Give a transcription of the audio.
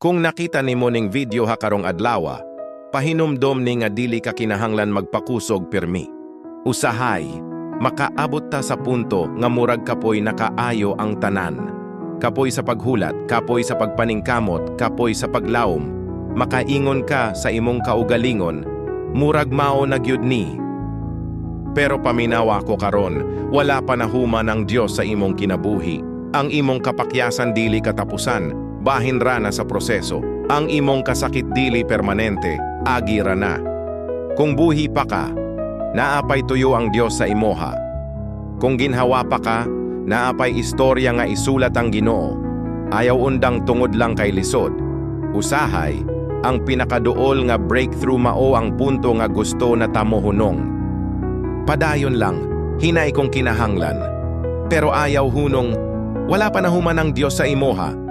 Kung nakita nimo ning video ha karong adlaw, pahinumdom ni nga dili ka kinahanglan magpakusog pirmi. Usahay, makaabot ta sa punto nga murag kapoy nakaayo ang tanan. Kapoy sa paghulat, kapoy sa pagpaningkamot, kapoy sa paglaom. Makaingon ka sa imong kaugalingon, murag mao na gyud ni. Pero paminawa ko karon, wala pa nahuman ang Dios sa imong kinabuhi. Ang imong kapakyasan dili katapusan, bahin ra na sa proseso. Ang imong kasakit dili permanente, agi ra na. Kung buhi pa ka, naapay tuyo ang Dios sa imoha. Kung ginhawa pa ka, naapay istorya nga isulat ang Ginoo. Ayaw undang tungod lang kay lisod. Usahay, ang pinakaduol nga breakthrough mao ang punto nga gusto na tamohunong. Padayon lang, hinay kong kinahanglan. Pero ayaw hunong, wala pa nahuman ang Dios sa imoha.